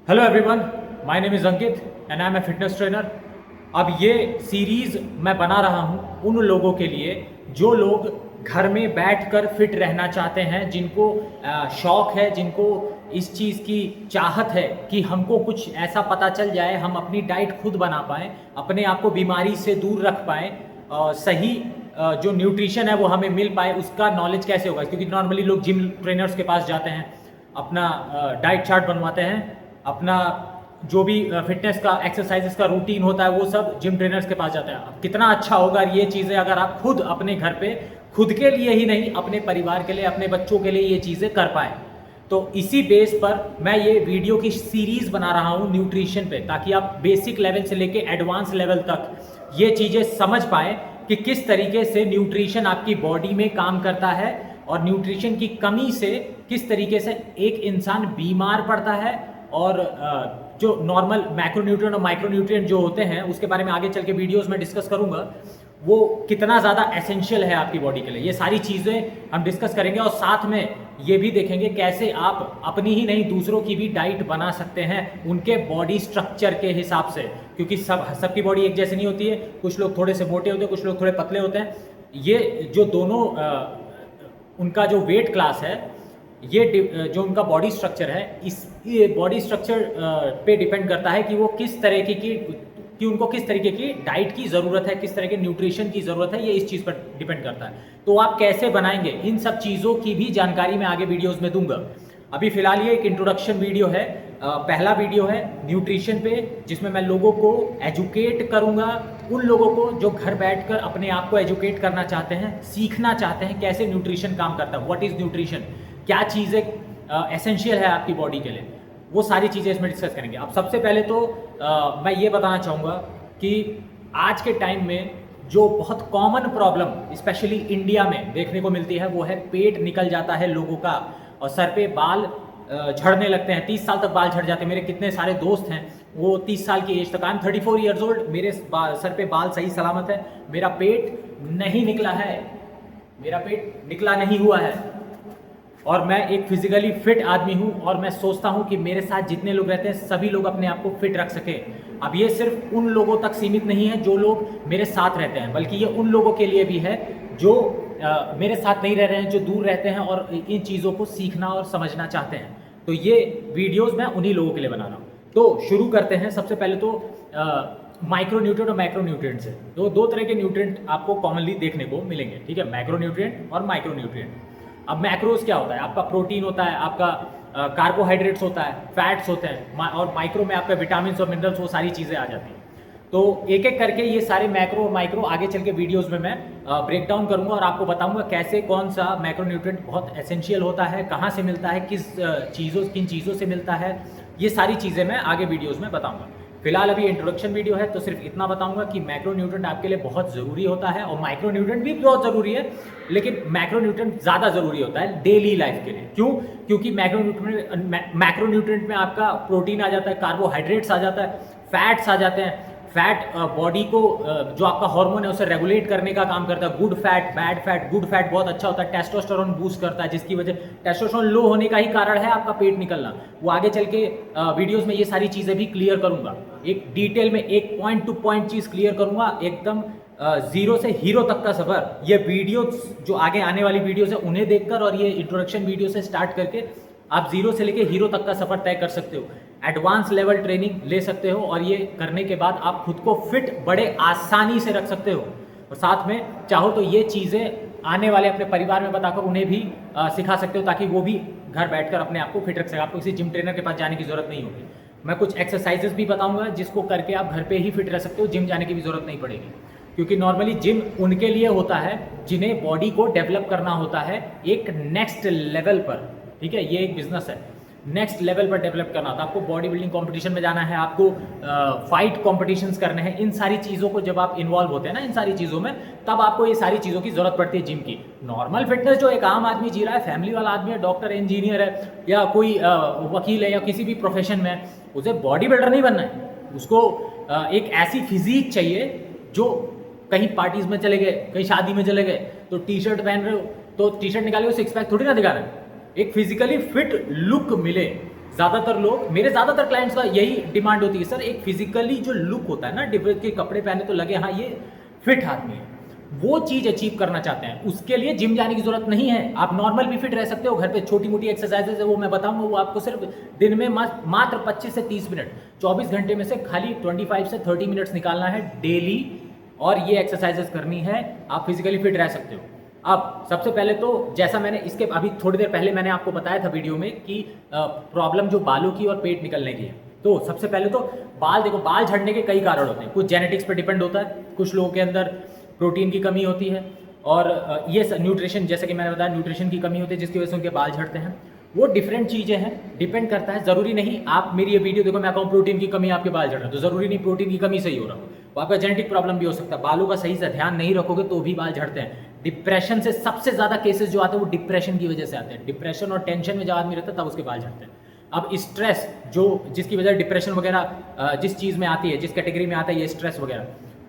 Hello everyone, my name is Ankit and I am a fitness trainer. अब ये series मैं बना रहा हूँ उन लोगों के लिए जो लोग घर में बैठकर फिट रहना चाहते हैं, जिनको शौक़ है, जिनको इस चीज़ की चाहत है कि हमको कुछ ऐसा पता चल जाए, हम अपनी डाइट खुद बना पाएँ, अपने आप को बीमारी से दूर रख पाएँ, सही जो न्यूट्रिशन है वो हमें मिल पाए। उसका नॉलेज कैसे होगा? क्योंकि नॉर्मली लोग जिम ट्रेनर्स के पास जाते हैं, अपना डाइट चार्ट बनवाते हैं, अपना जो भी फिटनेस का एक्सरसाइजेस का रूटीन होता है वो सब जिम ट्रेनर्स के पास जाता है। अब कितना अच्छा होगा ये चीज़ें अगर आप खुद अपने घर पे खुद के लिए ही नहीं, अपने परिवार के लिए, अपने बच्चों के लिए ये चीज़ें कर पाए। तो इसी बेस पर मैं ये वीडियो की सीरीज़ बना रहा हूँ न्यूट्रिशन पे, ताकि आप बेसिक लेवल से लेके एडवांस लेवल तक ये चीज़ें समझ पाएँ कि किस तरीके से न्यूट्रिशन आपकी बॉडी में काम करता है और न्यूट्रिशन की कमी से किस तरीके से एक इंसान बीमार पड़ता है, और जो नॉर्मल मैक्रोन्यूट्रिएंट और माइक्रोन्यूट्रिएंट जो होते हैं उसके बारे में आगे चल के वीडियोज़ में डिस्कस करूंगा, वो कितना ज़्यादा एसेंशियल है आपकी बॉडी के लिए। ये सारी चीज़ें हम डिस्कस करेंगे और साथ में ये भी देखेंगे कैसे आप अपनी ही नहीं दूसरों की भी डाइट बना सकते हैं उनके बॉडी स्ट्रक्चर के हिसाब से, क्योंकि सबकी बॉडी एक जैसी नहीं होती है। कुछ लोग थोड़े से मोटे होते हैं, कुछ लोग थोड़े पतले होते हैं। ये जो दोनों उनका जो वेट क्लास है, ये जो उनका बॉडी स्ट्रक्चर है, इस बॉडी स्ट्रक्चर पे डिपेंड करता है कि वो किस तरीके की, कि उनको किस तरीके की डाइट की ज़रूरत है, किस तरह के न्यूट्रिशन की ज़रूरत है, ये इस चीज़ पर डिपेंड करता है। तो आप कैसे बनाएंगे, इन सब चीज़ों की भी जानकारी मैं आगे वीडियोज़ में दूंगा। अभी फिलहाल ये एक इंट्रोडक्शन वीडियो है, पहला वीडियो है न्यूट्रिशन पे, जिसमें मैं लोगों को एजुकेट करूंगा, उन लोगों को जो घर बैठकर अपने आप को एजुकेट करना चाहते हैं, सीखना चाहते हैं कैसे न्यूट्रिशन काम करता है, व्हाट इज़ न्यूट्रिशन, क्या चीज़ें एसेंशियल है आपकी बॉडी के लिए, वो सारी चीज़ें इसमें डिस्कस करेंगे। अब सबसे पहले तो मैं ये बताना चाहूँगा कि आज के टाइम में जो बहुत कॉमन प्रॉब्लम स्पेशली इंडिया में देखने को मिलती है वो है पेट निकल जाता है लोगों का, और सर पे बाल झड़ने लगते हैं। 30 साल तक बाल झड़ जाते हैं। मेरे कितने सारे दोस्त हैं वो 30 साल की एज तक, आई एम 34 ईयर्स ओल्ड, मेरे सर पे बाल सही सलामत है, मेरा पेट नहीं निकला है, मेरा पेट निकला नहीं हुआ है, और मैं एक फिजिकली फिट आदमी हूं, और मैं सोचता हूं कि मेरे साथ जितने लोग रहते हैं सभी लोग अपने आप को फिट रख सके। अब ये सिर्फ उन लोगों तक सीमित नहीं है जो लोग मेरे साथ रहते हैं, बल्कि ये उन लोगों के लिए भी है जो मेरे साथ नहीं रह रहे हैं, जो दूर रहते हैं और इन चीज़ों को सीखना और समझना चाहते हैं। तो ये वीडियोज़ मैं उन्हीं लोगों के लिए बना रहा हूँ। तो शुरू करते हैं। सबसे पहले तो माइक्रोन्यूट्रिएंट और मैक्रोन्यूट्रिएंट से दो तरह के न्यूट्रिएंट आपको कॉमनली देखने को मिलेंगे, ठीक है, मैक्रोन्यूट्रिएंट और माइक्रोन्यूट्रिएंट। अब मैक्रोज क्या होता है? आपका प्रोटीन होता है, आपका कार्बोहाइड्रेट्स होता है, फैट्स होते हैं, और माइक्रो में आपका विटामिन और मिनरल्स, वो सारी चीज़ें आ जाती हैं। तो एक एक करके ये सारे मैक्रो और माइक्रो आगे चल के वीडियोज़ में मैं ब्रेक डाउन करूँगा और आपको बताऊँगा कैसे कौन सा मैक्रोन्यूट्रिएंट बहुत एसेंशियल होता है, कहाँ से मिलता है, किन चीज़ों से मिलता है, ये सारी चीज़ें मैं आगे वीडियोज़ में बताऊँगा। फिलहाल अभी इंट्रोडक्शन वीडियो है तो सिर्फ इतना बताऊंगा कि मैक्रोन्यूट्रिएंट आपके लिए बहुत ज़रूरी होता है, और माइक्रोन्यूट्रिएंट भी बहुत ज़रूरी है, लेकिन मैक्रोन्यूट्रिएंट ज़्यादा ज़रूरी होता है डेली लाइफ के लिए। क्यों? क्योंकि मैक्रोन्यूट्रिएंट में आपका प्रोटीन आ जाता है, कार्बोहाइड्रेट्स आ जाता है, फैट्स आ जाते हैं। फैट बॉडी को जो आपका हार्मोन है उसे रेगुलेट करने का काम करता है। Good fat, bad fat, good fat बहुत अच्छा होता है, टेस्टोस्टेरोन बूस्ट करता है, जिसकी वजह टेस्टोस्टेरोन लो होने का ही कारण है आपका पेट निकलना। वो आगे चल के वीडियोस में ये सारी चीज़ें भी क्लियर करूंगा, एक डिटेल में एक पॉइंट टू पॉइंट चीज़ क्लियर करूंगा, एकदम जीरो से हीरो तक का सफ़र। ये वीडियो जो आगे आने वाली वीडियोस है उन्हें देखकर और ये इंट्रोडक्शन वीडियो से स्टार्ट करके आप जीरो से लेके हीरो तक का सफ़र तय कर सकते हो, एडवांस लेवल ट्रेनिंग ले सकते हो, और ये करने के बाद आप खुद को फिट बड़े आसानी से रख सकते हो। और साथ में चाहो तो ये चीज़ें आने वाले अपने परिवार में बताकर उन्हें भी सिखा सकते हो, ताकि वो भी घर बैठकर अपने आप को फिट रख सके। आपको किसी जिम ट्रेनर के पास जाने की ज़रूरत नहीं होगी। मैं कुछ एक्सरसाइजेस भी बताऊँगा जिसको करके आप घर पर ही फिट रह सकते हो, जिम जाने की भी ज़रूरत नहीं पड़ेगी। क्योंकि नॉर्मली जिम उनके लिए होता है जिन्हें बॉडी को डेवलप करना होता है एक नेक्स्ट लेवल पर, ठीक है, ये एक बिजनेस है, नेक्स्ट लेवल पर डेवलप करना था। आपको बॉडी बिल्डिंग कंपटीशन में जाना है, आपको फाइट कॉम्पिटिशन्स करने हैं। इन सारी चीज़ों को जब आप इन्वॉल्व होते हैं ना, इन सारी चीज़ों में, तब आपको ये सारी चीज़ों की ज़रूरत पड़ती है जिम की। नॉर्मल फिटनेस जो एक आम आदमी जी रहा है, फैमिली वाला आदमी है, डॉक्टर इंजीनियर है, या कोई वकील है, या किसी भी प्रोफेशन में, उसे बॉडी बिल्डर नहीं बनना है। उसको एक ऐसी फिजिक चाहिए जो कहीं पार्टीज में चले गए, कहीं शादी में चले गए तो टी शर्ट पहन रहे हो तो टी शर्ट निकाले हो, सिक्स पैक थोड़ी ना दिखा रहे हैं। एक फिजिकली फिट लुक मिले, ज़्यादातर लोग, मेरे ज़्यादातर क्लाइंट्स का यही डिमांड होती है, सर एक फिजिकली जो लुक होता है ना, डिफरेंट के कपड़े पहने तो लगे हाँ ये फिट आदमी है, वो चीज़ अचीव करना चाहते हैं। उसके लिए जिम जाने की जरूरत नहीं है, आप नॉर्मल भी फिट रह सकते हो। घर पे छोटी मोटी एक्सरसाइजेज है वो मैं बताऊंगा, वो आपको सिर्फ दिन में मात्र 25 से 30 मिनट, 24 घंटे में से खाली 25 से 30 मिनट्स निकालना है डेली, और ये एक्सरसाइजेज करनी है, आप फिजिकली फिट रह सकते हो। अब सबसे पहले तो जैसा मैंने इसके अभी थोड़ी देर पहले मैंने आपको बताया था वीडियो में कि प्रॉब्लम जो बालों की और पेट निकलने की है, तो सबसे पहले तो बाल देखो, बाल झड़ने के कई कारण होते हैं। कुछ जेनेटिक्स पे डिपेंड होता है, कुछ लोगों के अंदर प्रोटीन की कमी होती है, और ये न्यूट्रिशन, जैसे कि मैंने बताया न्यूट्रिशन की कमी होती है जिसकी वजह से उनके बाल झड़ते हैं। वो डिफरेंट चीज़ें हैं, डिपेंड करता है। ज़रूरी नहीं आप मेरी ये वीडियो देखो, मैं कहूँ प्रोटीन की कमी आपके बाल झड़ रहे हैं, तो ज़रूरी नहीं प्रोटीन की कमी से ही हो रहा हो, वो आपका जेनेटिक प्रॉब्लम भी हो सकता है। बालों का सही से ध्यान नहीं रखोगे तो भी बाल झड़ते हैं। डिप्रेशन से सबसे ज़्यादा केसेस जो आते हैं वो डिप्रेशन की वजह से आते हैं। डिप्रेशन और टेंशन में जब आदमी रहता है तब उसके बाल झड़ते हैं। अब स्ट्रेस जो जिसकी वजह डिप्रेशन वगैरह जिस चीज़ में आती है, जिस कैटेगरी में आता है ये स्ट्रेस वगैरह,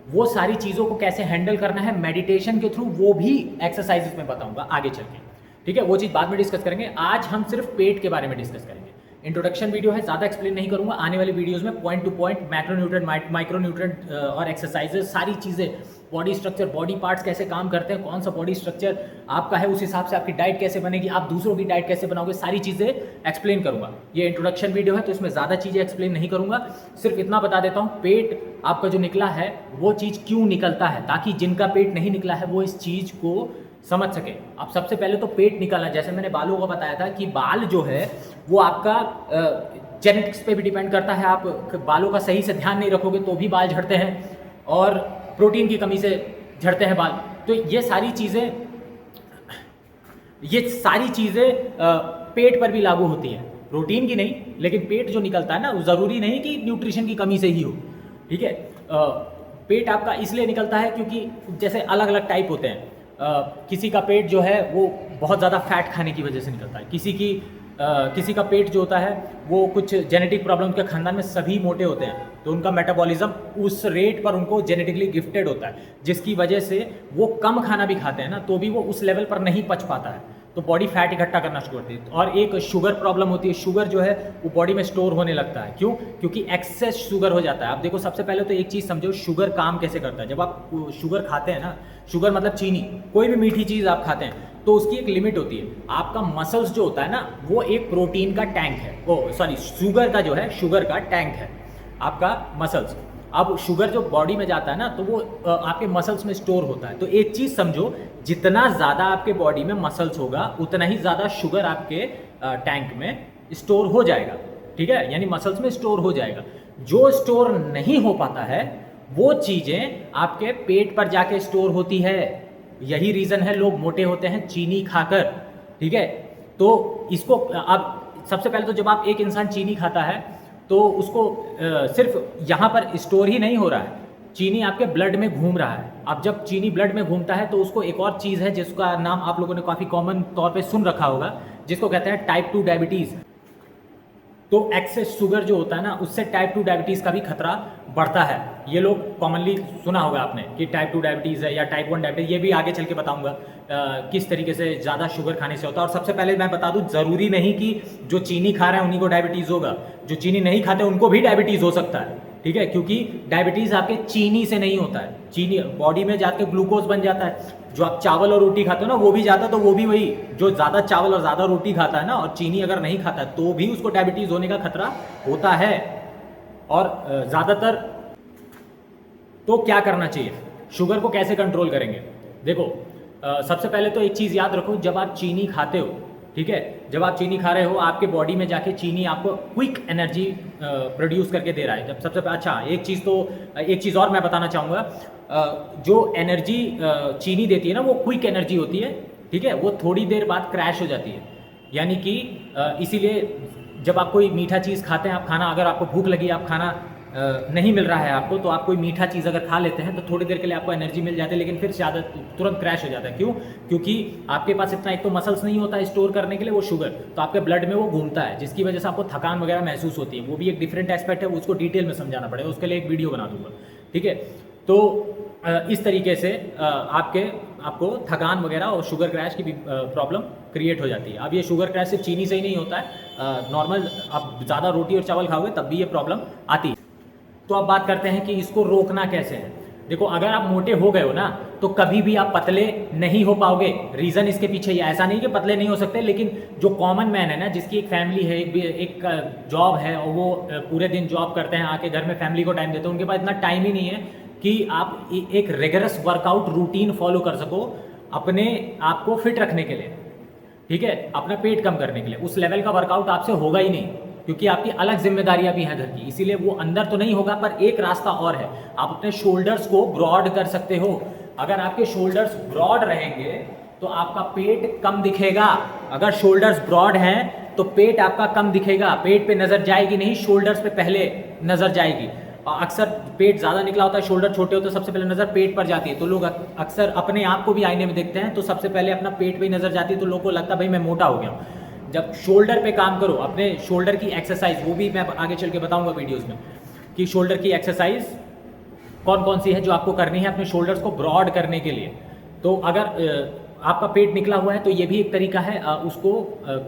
वो सारी चीज़ों को कैसे हैंडल करना है मेडिटेशन के थ्रू, वो भी एक्सरसाइजेस में बताऊंगा आगे चल के, ठीक है। वो चीज़ बाद में डिस्कस करेंगे, आज हम सिर्फ पेट के बारे में डिस्कस करेंगे। इंट्रोडक्शन वीडियो है, ज़्यादा एक्सप्लेन नहीं करूंगा। आने वाली वीडियोस में पॉइंट टू पॉइंट मैक्रोन्यूट्रेंट, माइक्रोन्यूट्रेंट और एक्सरसाइजेस, सारी चीज़ें, बॉडी स्ट्रक्चर, बॉडी पार्ट्स कैसे काम करते हैं, कौन सा बॉडी स्ट्रक्चर आपका है, उस हिसाब से आपकी डाइट कैसे बनेगी, आप दूसरों की डाइट कैसे बनाओगे, सारी चीज़ें एक्सप्लेन करूंगा। ये इंट्रोडक्शन वीडियो है तो इसमें ज़्यादा चीज़ें एक्सप्लेन नहीं करूंगा, सिर्फ इतना बता देता हूँ पेट आपका जो निकला है वो चीज़ क्यों निकलता है, ताकि जिनका पेट नहीं निकला है वो इस चीज़ को समझ सके। अब सबसे पहले तो पेट निकालना, जैसे मैंने बालों का बताया था कि बाल जो है वो आपका जेनेटिक्स पे भी डिपेंड करता है। आप बालों का सही से ध्यान नहीं रखोगे तो भी बाल झड़ते हैं, और प्रोटीन की कमी से झड़ते हैं बाल। तो ये सारी चीज़ें पेट पर भी लागू होती हैं, प्रोटीन की नहीं, लेकिन पेट जो निकलता है ना, ज़रूरी नहीं कि न्यूट्रिशन की कमी से ही हो, ठीक है। पेट आपका इसलिए निकलता है क्योंकि जैसे अलग अलग टाइप होते हैं। किसी का पेट जो है वो बहुत ज़्यादा फैट खाने की वजह से निकलता है, किसी का पेट जो होता है वो कुछ जेनेटिक प्रॉब्लम के खानदान में सभी मोटे होते हैं, तो उनका मेटाबॉलिज्म उस रेट पर उनको जेनेटिकली गिफ्टेड होता है, जिसकी वजह से वो कम खाना भी खाते हैं ना तो भी वो उस लेवल पर नहीं पच पाता है, तो बॉडी फैट इकट्ठा करना शुरू करती है। और एक शुगर प्रॉब्लम होती है, शुगर जो है वो बॉडी में स्टोर होने लगता है। क्यों? क्योंकि एक्सेस शुगर हो जाता है। आप देखो सबसे पहले तो एक चीज़ समझो, शुगर काम कैसे करता है। जब आप शुगर खाते हैं ना, शुगर मतलब चीनी, कोई भी मीठी चीज़ आप खाते हैं तो उसकी एक लिमिट होती है। आपका मसल्स जो होता है ना वो एक प्रोटीन का टैंक है, शुगर का जो है, शुगर का टैंक है आपका मसल्स। अब शुगर जो बॉडी में जाता है ना तो वो आपके मसल्स में स्टोर होता है। तो एक चीज़ समझो, जितना ज़्यादा आपके बॉडी में मसल्स होगा उतना ही ज़्यादा शुगर आपके टैंक में स्टोर हो जाएगा, ठीक है, यानी मसल्स में स्टोर हो जाएगा। जो स्टोर नहीं हो पाता है वो चीज़ें आपके पेट पर जाके स्टोर होती है। यही रीज़न है लोग मोटे होते हैं चीनी खाकर, ठीक है। तो इसको अब सबसे पहले तो जब आप एक इंसान चीनी खाता है तो उसको सिर्फ यहाँ पर स्टोर ही नहीं हो रहा है, चीनी आपके ब्लड में घूम रहा है। अब जब चीनी ब्लड में घूमता है तो उसको एक और चीज़ है जिसका नाम आप लोगों ने काफ़ी कॉमन तौर पे सुन रखा होगा, जिसको कहते हैं टाइप 2 डायबिटीज़। तो एक्सेस शुगर जो होता है ना उससे टाइप 2 डायबिटीज़ का भी खतरा बढ़ता है। ये लोग कॉमनली सुना होगा आपने कि टाइप 2 डायबिटीज़ है या टाइप 1 डायबिटीज़, ये भी आगे चल के बताऊंगा किस तरीके से ज़्यादा शुगर खाने से होता है। और सबसे पहले मैं बता दूं, ज़रूरी नहीं कि जो चीनी खा रहे हैं उन्हीं को डायबिटीज़ होगा, जो चीनी नहीं खाते उनको भी डायबिटीज़ हो सकता है, ठीक है। क्योंकि डायबिटीज़ आपके चीनी से नहीं होता है, चीनी बॉडी में जाकर ग्लूकोज बन जाता है। जो आप चावल और रोटी खाते हो ना वो भी जाता है, तो वो भी वही, जो ज़्यादा चावल और ज़्यादा रोटी खाता है ना और चीनी अगर नहीं खाता है तो भी उसको डायबिटीज़ होने का खतरा होता है। और ज़्यादातर तो क्या करना चाहिए, शुगर को कैसे कंट्रोल करेंगे? देखो सबसे पहले तो एक चीज़ याद रखो, जब आप चीनी खाते हो, ठीक है, जब आप चीनी खा रहे हो आपके बॉडी में जाके चीनी आपको क्विक एनर्जी प्रोड्यूस करके दे रहा है। जब सबसे अच्छा एक चीज़ और मैं बताना चाहूँगा, जो एनर्जी चीनी देती है ना वो क्विक एनर्जी होती है, ठीक है, वो थोड़ी देर बाद क्रैश हो जाती है। यानी कि इसीलिए जब आप कोई मीठा चीज़ खाते हैं, आप खाना, अगर आपको भूख लगी, आप खाना नहीं मिल रहा है आपको, तो आप कोई मीठा चीज़ अगर खा लेते हैं तो थोड़ी देर के लिए आपको एनर्जी मिल जाती है, लेकिन फिर ज़्यादा तुरंत क्रैश हो जाता है। क्यों? क्योंकि आपके पास इतना, एक तो मसल्स नहीं होता है स्टोर करने के लिए वो शुगर, तो आपके ब्लड में वो घूमता है, जिसकी वजह से आपको थकान वगैरह महसूस होती है। वो भी एक डिफरेंट एस्पेक्ट है, उसको डिटेल में समझाना पड़ेगा, उसके लिए एक वीडियो बना दूंगा, ठीक है। तो इस तरीके से आपको थकान वगैरह और शुगर क्रैश की भी प्रॉब्लम क्रिएट हो जाती है। अब ये शुगर क्रैश सिर्फ चीनी से ही नहीं होता है, नॉर्मल आप ज़्यादा रोटी और चावल खाओगे तब भी ये प्रॉब्लम आती है। तो अब बात करते हैं कि इसको रोकना कैसे है। देखो, अगर आप मोटे हो गए हो ना तो कभी भी आप पतले नहीं हो पाओगे। रीज़न इसके पीछे ये, ऐसा नहीं कि पतले नहीं हो सकते, लेकिन जो कॉमन मैन है ना, जिसकी एक फैमिली है, एक जॉब है और वो पूरे दिन जॉब करते हैं, आके घर में फैमिली को टाइम देते हैं, उनके पास इतना टाइम ही नहीं है कि आप एक रेगुलस वर्कआउट रूटीन फॉलो कर सको अपने आप को फिट रखने के लिए, ठीक है, अपना पेट कम करने के लिए। उस लेवल का वर्कआउट आपसे होगा ही नहीं, क्योंकि आपकी अलग जिम्मेदारियां भी हैं घर की, इसीलिए वो अंदर तो नहीं होगा। पर एक रास्ता और है, आप अपने शोल्डर्स को ब्रॉड कर सकते हो। अगर आपके शोल्डर्स ब्रॉड रहेंगे तो आपका पेट कम दिखेगा। अगर शोल्डर्स ब्रॉड हैं तो पेट आपका कम दिखेगा, पेट पे नजर जाएगी नहीं, शोल्डर्स पे पहले नजर जाएगी। अक्सर पेट ज़्यादा निकला होता है, शोल्डर छोटे होते हैं, सबसे पहले नज़र पेट पर जाती है। तो लोग अक्सर अपने आप को भी आईने में देखते हैं तो सबसे पहले अपना पेट पे ही नज़र जाती है, तो लोगों को लगता है भाई मैं मोटा हो गया हूँ। जब शोल्डर पे काम करो, अपने शोल्डर की एक्सरसाइज, वो भी मैं आगे चल के बताऊंगा वीडियोस में कि शोल्डर की एक्सरसाइज कौन कौन सी है जो आपको करनी है अपने शोल्डर्स को ब्रॉड करने के लिए। तो अगर आपका पेट निकला हुआ है तो ये भी एक तरीका है उसको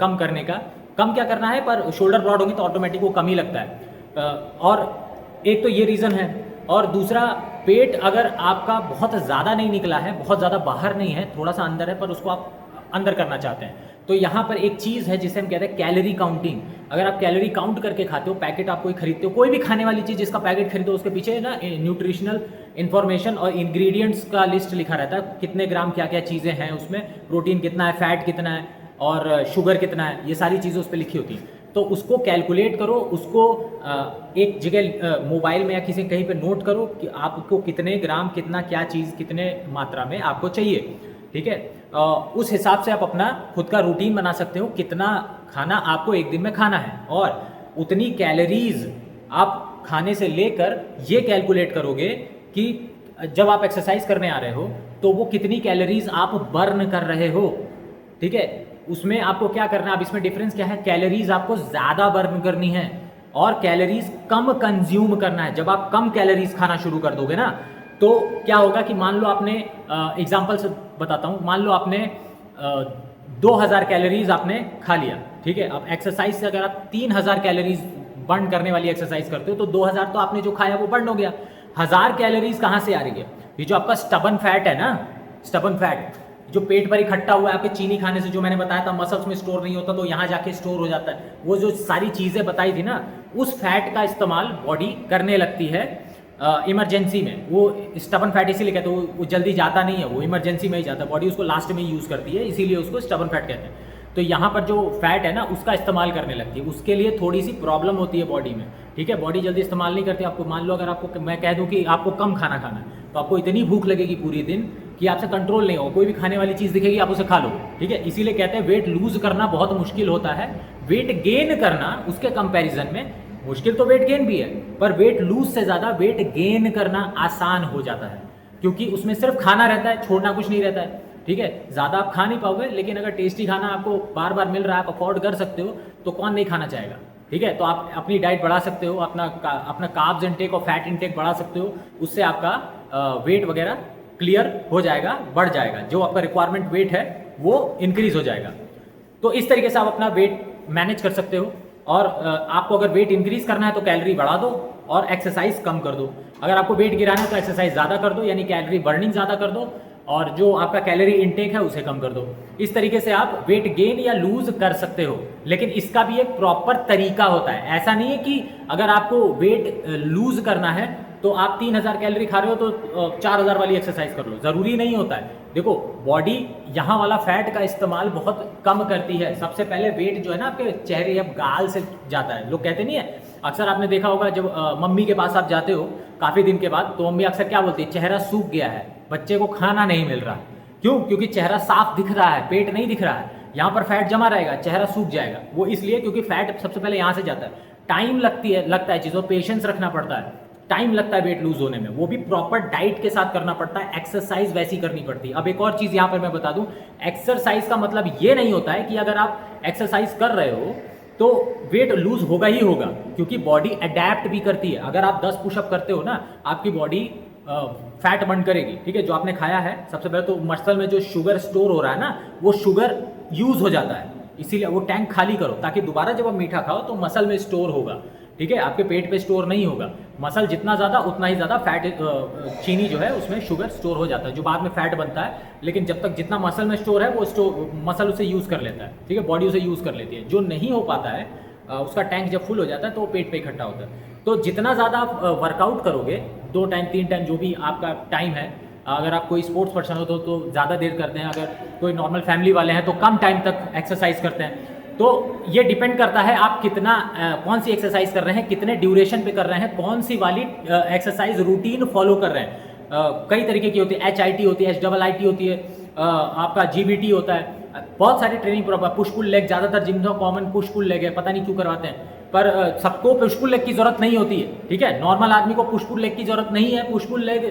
कम करने का। कम क्या करना है, पर शोल्डर ब्रॉड होंगे तो ऑटोमेटिक वो कम ही लगता है। और एक तो ये रीज़न है, और दूसरा पेट अगर आपका बहुत ज़्यादा नहीं निकला है, बहुत ज़्यादा बाहर नहीं है, थोड़ा सा अंदर है, पर उसको आप अंदर करना चाहते हैं, तो यहाँ पर एक चीज़ है जिसे हम कहते हैं कैलोरी काउंटिंग। अगर आप कैलोरी काउंट करके खाते हो, पैकेट आप कोई खरीदते हो, कोई भी खाने वाली चीज़ जिसका पैकेट खरीदो उसके पीछे ना न्यूट्रिशनल इन्फॉर्मेशन और इंग्रेडिएंट्स का लिस्ट लिखा रहता है, कितने ग्राम क्या क्या चीज़ें हैं उसमें, प्रोटीन कितना है, फैट कितना है और शुगर कितना है, ये सारी चीज़ें उस पर लिखी होती हैं। तो उसको कैलकुलेट करो, उसको एक जगह मोबाइल में या किसी कहीं पे नोट करो कि आपको कितने ग्राम, कितना क्या चीज़, कितने मात्रा में आपको चाहिए, ठीक है। उस हिसाब से आप अपना खुद का रूटीन बना सकते हो, कितना खाना आपको एक दिन में खाना है, और उतनी कैलोरीज आप खाने से लेकर ये कैलकुलेट करोगे कि जब आप एक्सरसाइज करने आ रहे हो तो वो कितनी कैलोरीज आप बर्न कर रहे हो, ठीक है। उसमें आपको क्या करना है, अब इसमें डिफरेंस क्या है, कैलोरीज आपको ज़्यादा बर्न करनी है और कैलोरीज कम कंज्यूम करना है। जब आप कम कैलोरीज खाना शुरू कर दोगे ना तो क्या होगा कि मान लो आपने एग्जाम्पल से बताता हूँ, मान लो आपने 2000 कैलोरीज आपने खा लिया, ठीक है। अब एक्सरसाइज से अगर आप 3000 कैलोरीज बर्न करने वाली एक्सरसाइज करते हो तो 2000 तो आपने जो खाया वो बर्न हो गया। 1000 कैलोरीज कहाँ से आ रही है, ये जो आपका स्टबन फैट है ना, स्टबन फैट जो पेट पर इकट्ठा हुआ है आपके चीनी खाने से, जो मैंने बताया था मसल्स में स्टोर नहीं होता तो यहाँ जाके स्टोर हो जाता है, वो जो सारी चीज़ें बताई थी ना, उस फैट का इस्तेमाल बॉडी करने लगती है इमरजेंसी में। वो स्टबन फैट इसीलिए कहते हैं, वो जल्दी जाता नहीं है, वो इमरजेंसी में ही जाता है, बॉडी उसको लास्ट में यूज़ करती है, इसीलिए उसको स्टबन फैट कहते हैं। तो यहाँ पर जो फैट है ना उसका इस्तेमाल करने लगती है, उसके लिए थोड़ी सी प्रॉब्लम होती है बॉडी में, ठीक है। बॉडी जल्दी इस्तेमाल नहीं करती। आपको मान लो अगर आपको मैं कह दूँ कि आपको कम खाना खाना है तो आपको इतनी भूख लगेगी पूरी दिन कि आपसे कंट्रोल नहीं होगा, कोई भी खाने वाली चीज़ दिखेगी आप उसे खा लो, ठीक है। इसीलिए कहते हैं वेट लूज करना बहुत मुश्किल होता है, वेट गेन करना उसके कंपैरिजन में मुश्किल तो वेट गेन भी है, पर वेट लूज से ज़्यादा वेट गेन करना आसान हो जाता है, क्योंकि उसमें सिर्फ खाना रहता है, छोड़ना कुछ नहीं रहता है, ठीक है। ज़्यादा आप खा नहीं पाओगे, लेकिन अगर टेस्टी खाना आपको बार बार मिल रहा है, आप अफोर्ड कर सकते हो, तो कौन नहीं खाना चाहेगा, ठीक है। तो आप अपनी डाइट बढ़ा सकते हो, अपना कार्ब्स इनटेक और फैट इनटेक बढ़ा सकते हो, उससे आपका वेट वगैरह क्लियर हो जाएगा, बढ़ जाएगा, जो आपका रिक्वायरमेंट वेट है वो इंक्रीज हो जाएगा। तो इस तरीके से आप अपना वेट मैनेज कर सकते हो। और आपको अगर वेट इंक्रीज करना है तो कैलोरी बढ़ा दो और एक्सरसाइज कम कर दो। अगर आपको वेट गिराना है तो एक्सरसाइज ज़्यादा कर दो, यानी कैलोरी बर्निंग ज़्यादा कर दो, और जो आपका कैलोरी इनटेक है उसे कम कर दो। इस तरीके से आप वेट गेन या लूज कर सकते हो, लेकिन इसका भी एक प्रॉपर तरीका होता है। ऐसा नहीं है कि अगर आपको वेट लूज करना है तो आप 3000 कैलोरी खा रहे हो तो 4000 वाली एक्सरसाइज कर लो, ज़रूरी नहीं होता है। देखो, बॉडी यहाँ वाला फैट का इस्तेमाल बहुत कम करती है। सबसे पहले वेट जो है ना आपके चेहरे या गाल से जाता है। लोग कहते नहीं है, अक्सर आपने देखा होगा जब मम्मी के पास आप जाते हो काफ़ी दिन के बाद, तो मम्मी अक्सर क्या बोलती है, चेहरा सूख गया है, बच्चे को खाना नहीं मिल रहा। क्यों? क्योंकि चेहरा साफ दिख रहा है, पेट नहीं दिख रहा है, यहाँ पर फैट जमा रहेगा, चेहरा सूख जाएगा। वो इसलिए क्योंकि फैट सबसे पहले यहाँ से जाता है। टाइम लगता है चीज़ों, पेशेंस रखना पड़ता है, टाइम लगता है वेट लूज होने में, वो भी प्रॉपर डाइट के साथ करना पड़ता है, एक्सरसाइज वैसी करनी पड़ती है। अब एक और चीज़ यहाँ पर मैं बता दूं, एक्सरसाइज का मतलब ये नहीं होता है कि अगर आप एक्सरसाइज कर रहे हो तो वेट लूज होगा ही होगा, क्योंकि बॉडी अडेप्ट भी करती है। अगर आप 10 पुशअप करते हो ना, आपकी बॉडी फैट बर्न करेगी, ठीक है। जो आपने खाया है, सबसे पहले तो मसल में जो शुगर स्टोर हो रहा है ना, वो शुगर यूज हो जाता है, इसीलिए वो टैंक खाली करो, ताकि दोबारा जब आप मीठा खाओ तो मसल में स्टोर होगा, ठीक है, आपके पेट पे स्टोर नहीं होगा। मसल जितना ज़्यादा उतना ही ज़्यादा फैट, चीनी जो है उसमें शुगर स्टोर हो जाता है, जो बाद में फैट बनता है। लेकिन जब तक जितना मसल में स्टोर है वो मसल उसे यूज़ कर लेता है, ठीक है, बॉडी उसे यूज़ कर लेती है। जो नहीं हो पाता है उसका टैंक जब फुल हो जाता है तो वो पेट पे इकट्ठा होता है। तो जितना ज़्यादा आप वर्कआउट करोगे, 2 टाइम 3 टाइम जो भी आपका टाइम है, अगर आप कोई स्पोर्ट्स पर्सन हो तो ज़्यादा देर करते हैं, अगर कोई नॉर्मल फैमिली वाले हैं तो कम टाइम तक एक्सरसाइज करते हैं। तो ये डिपेंड करता है आप कितना कौन सी एक्सरसाइज कर रहे हैं, कितने ड्यूरेशन पे कर रहे हैं, कौन सी वाली एक्सरसाइज रूटीन फॉलो कर रहे हैं। कई तरीके की होती है, HIIT होती है, HIIT होती है, आपका GBT होता है, बहुत सारी training program. Push pull leg ज़्यादातर जिम में कॉमन पुश पुल लेग है, पता नहीं क्यों करवाते हैं, पर सबको पुश पुल लेग की जरूरत नहीं होती है, ठीक है। नॉर्मल आदमी को पुश पुल लेग की जरूरत नहीं है। पुश पुल लेग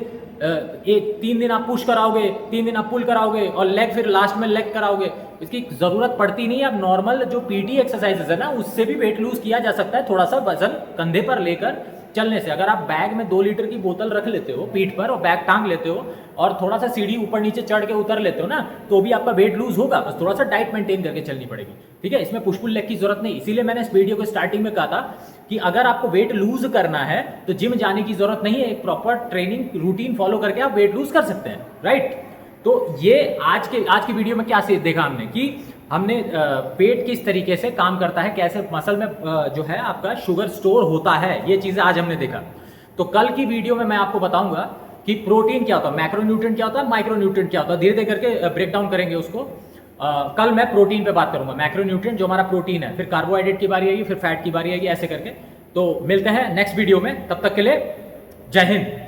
3 दिन आप पुश कराओगे, 3 दिन आप पुल कराओगे और लेग फिर लास्ट में लेग कराओगे, इसकी ज़रूरत पड़ती नहीं है। अब नॉर्मल जो PT एक्सरसाइजेज है ना, उससे भी वेट लूज किया जा सकता है, थोड़ा सा वजन कंधे पर लेकर चलने से। अगर आप बैग में 2 लीटर की बोतल रख लेते हो पीठ पर और बैग टांग लेते हो और थोड़ा सा सीढ़ी ऊपर नीचे चढ़ के उतर लेते हो ना, तो भी आपका वेट लूज होगा, बस थोड़ा सा डाइट मेंटेन करके चलनी पड़ेगी, ठीक है। इसमें पुश पुल लेग की जरूरत नहीं। इसीलिए मैंने इस वीडियो को स्टार्टिंग में कहा था कि अगर आपको वेट लूज करना है तो जिम जाने की जरूरत नहीं है, एक प्रॉपर ट्रेनिंग रूटीन फॉलो करके आप वेट लूज कर सकते हैं, राइट। तो ये आज की वीडियो में क्या देखा हमने कि हमने पेट किस तरीके से काम करता है, कैसे मसल में जो है आपका शुगर स्टोर होता है, ये चीज़ें आज हमने देखा। तो कल की वीडियो में मैं आपको बताऊंगा कि प्रोटीन क्या होता है, मैक्रोन्यूट्रिएंट क्या होता है, माइक्रोन्यूट्रिएंट क्या होता है, धीरे धीरे करके ब्रेक डाउन करेंगे उसको। कल मैं प्रोटीन पे बात करूंगा, मैक्रोन्यूट्रिएंट जो हमारा प्रोटीन है, फिर कार्बोहाइड्रेट की बारी आएगी, फिर फैट की बारी आएगी, ऐसे करके। तो मिलते हैं नेक्स्ट वीडियो में, तब तक के लिए जय हिंद।